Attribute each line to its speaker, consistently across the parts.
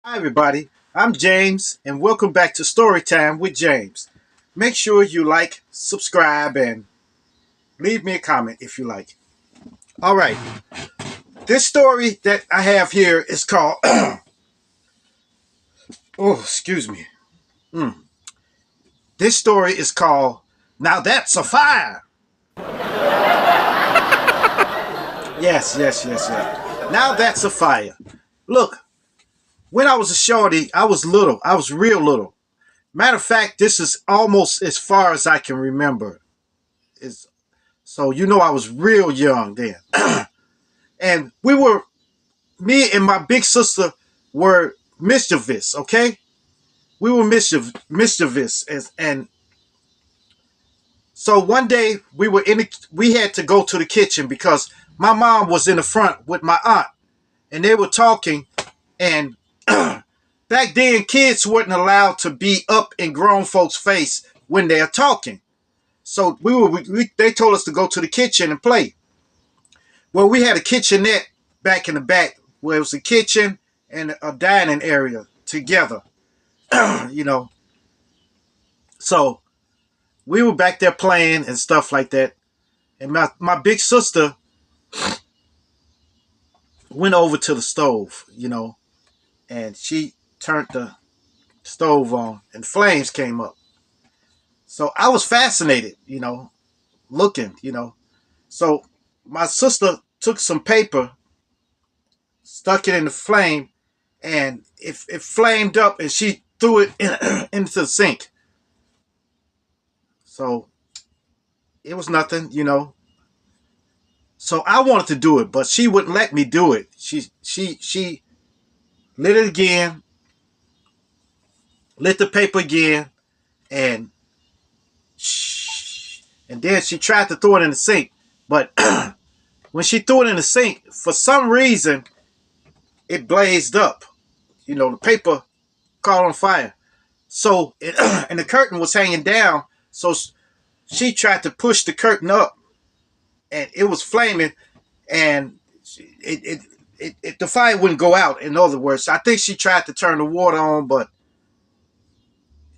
Speaker 1: Hi, everybody. I'm James, and welcome back to Storytime with James. Make sure you like, subscribe, and leave me a comment if you like. All right. This story that I have here is called. Oh, excuse me. Mm. This story is called Now That's a Fire. Yes. Now That's a Fire. Look, when I was a shorty, I was little. I was real little. Matter of fact, this is almost as far as I can remember. Is So I was real young then. And me and my big sister were mischievous, okay? We were mischievous. And so one day we had to go to the kitchen because my mom was in the front with my aunt and they were talking. And back then kids weren't allowed to be up in grown folks' face when they're talking. So they told us to go to the kitchen and play. Well, we had a kitchenette back in the back where it was a kitchen and a dining area together, you know. So we were back there playing and stuff like that. And my big sister went over to the stove, and she turned the stove on and flames came up. So I was fascinated, looking. So my sister took some paper, stuck it in the flame, and it flamed up and she threw it into the sink. So it was nothing. So I wanted to do it, but she wouldn't let me do it. She lit it again, lit the paper again, and then she tried to throw it in the sink. But when she threw it in the sink, for some reason it blazed up. The paper caught on fire. So and the curtain was hanging down. So she tried to push the curtain up, and it was flaming, and the fire wouldn't go out. In other words, I think she tried to turn the water on, but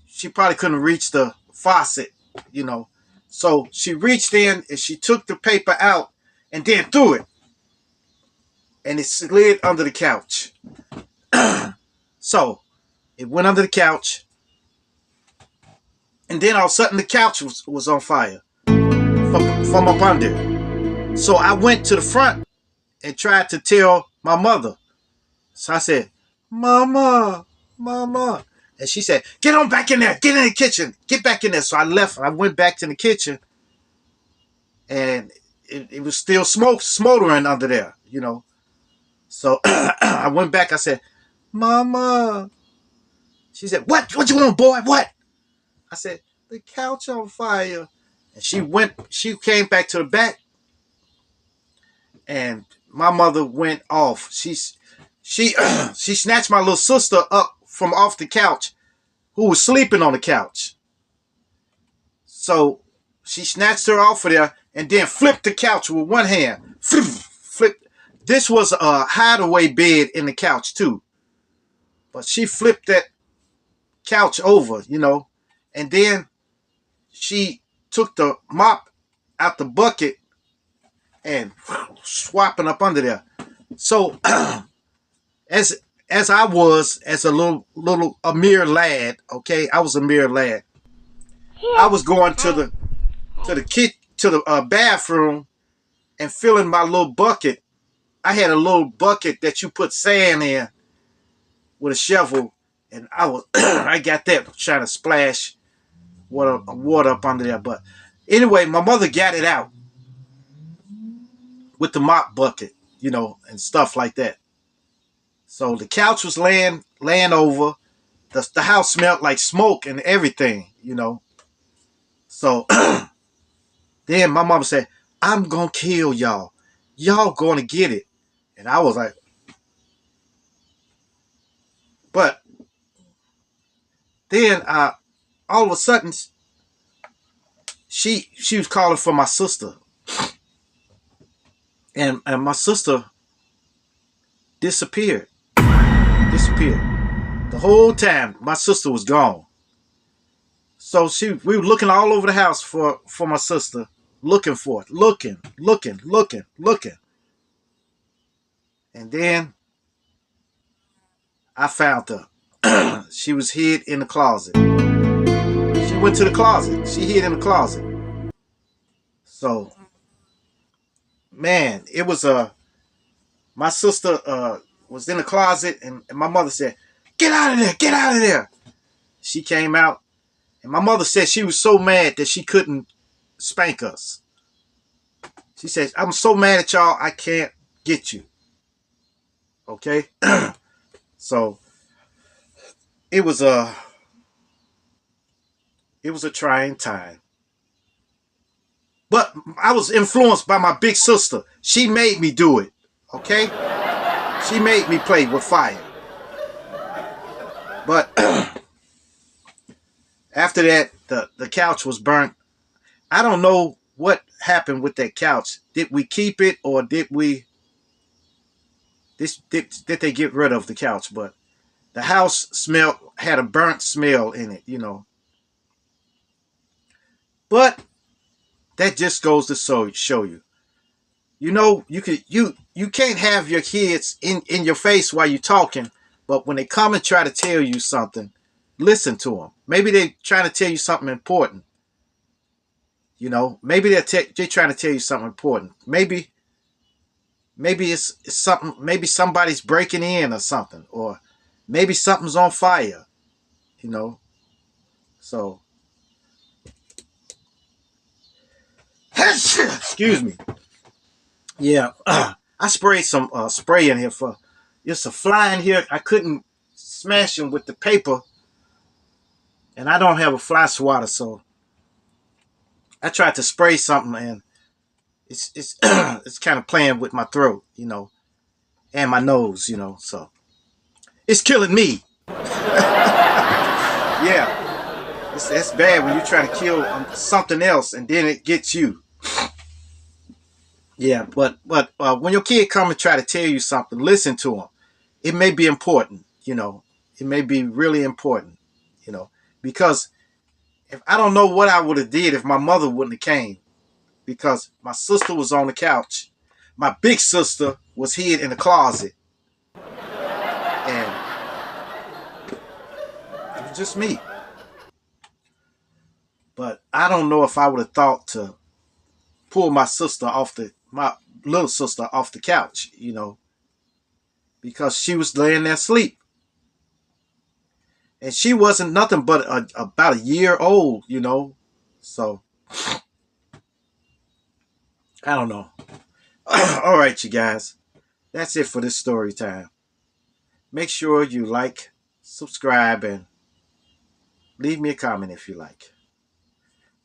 Speaker 1: she probably couldn't reach the faucet. So she reached in and she took the paper out and then threw it, and it slid under the couch. So it went under the couch, and then all of a sudden the couch was on fire from up under. So I went to the front and tried to tell my mother. So I said, "Mama, Mama." And she said, "Get on back in there. Get in the kitchen. Get back in there." So I left. I went back to the kitchen, and it was still smoldering under there. So I went back. I said, "Mama." She said, "What you want, boy? What?" I said, "The couch on fire." And she came back to the back, and my mother went off. She she snatched my little sister up from off the couch, who was sleeping on the couch. So she snatched her off of there and then flipped the couch with one hand. Flipped. This was a hideaway bed in the couch too, but she flipped that couch over, and then she took the mop out the bucket and swapping up under there. So as I was as a a mere lad, okay, I was a mere lad. I was going to the bathroom and filling my little bucket. I had a little bucket that you put sand in with a shovel, and I got that trying to splash water up under there. But anyway, my mother got it out with the mop bucket, and stuff like that. So the couch was laying over. The house smelled like smoke and everything. So then my mama said, "I'm gonna kill y'all. Y'all gonna get it." And I was like, but then all of a sudden she was calling for my sister, and my sister disappeared. The whole time, my sister was gone. So we were looking all over the house for my sister, looking for it, looking. And then I found her. She was hid in the closet. She went to the closet. She hid in the closet. So, man, it was my sister was in the closet, and my mother said, "Get out of there! Get out of there!" She came out, and my mother said she was so mad that she couldn't spank us. She said, "I'm so mad at y'all, I can't get you." Okay, so it was a trying time, but I was influenced by my big sister. She made me do it. Okay, she made me play with fire. But after that, the couch was burnt. I don't know what happened with that couch. Did we keep it, or did they get rid of the couch? But the house had a burnt smell in it, you know. But that just goes to show you. You know, you can't have your kids in your face while you're talking, but when they come and try to tell you something, listen to them. Maybe they're trying to tell you something important. You know, maybe they're trying to tell you something important. Maybe it's something. Maybe somebody's breaking in or something, or maybe something's on fire. You know, so excuse me. Yeah, I sprayed some spray in here for. It's a fly in here. I couldn't smash him with the paper, and I don't have a fly swatter, so I tried to spray something, and it's it's kind of playing with my throat, you know, and my nose, you know, so it's killing me. Yeah, it's bad when you're trying to kill something else and then it gets you. Yeah, but when your kid come and try to tell you something, listen to them. It may be important, you know. It may be really important, you know, because if I don't know what I would have did if my mother wouldn't have came, because my sister was on the couch, my big sister was hid in the closet, and it was just me. But I don't know if I would have thought to pull my little sister off the couch, you know, because she was laying there asleep. And she wasn't nothing but about a year old, you know. So, I don't know. All right, you guys. That's it for this story time. Make sure you like, subscribe, and leave me a comment if you like.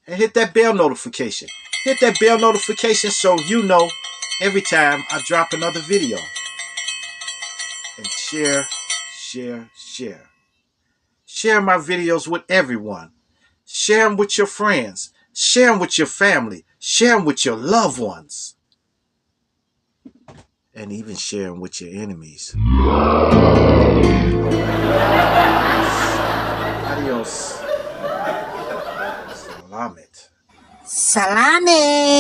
Speaker 1: And hit that bell notification. Hit that bell notification so you know every time I drop another video. And share, share, share. Share my videos with everyone. Share them with your friends. Share them with your family. Share them with your loved ones. And even share them with your enemies. Adios. Salamet.
Speaker 2: Salame.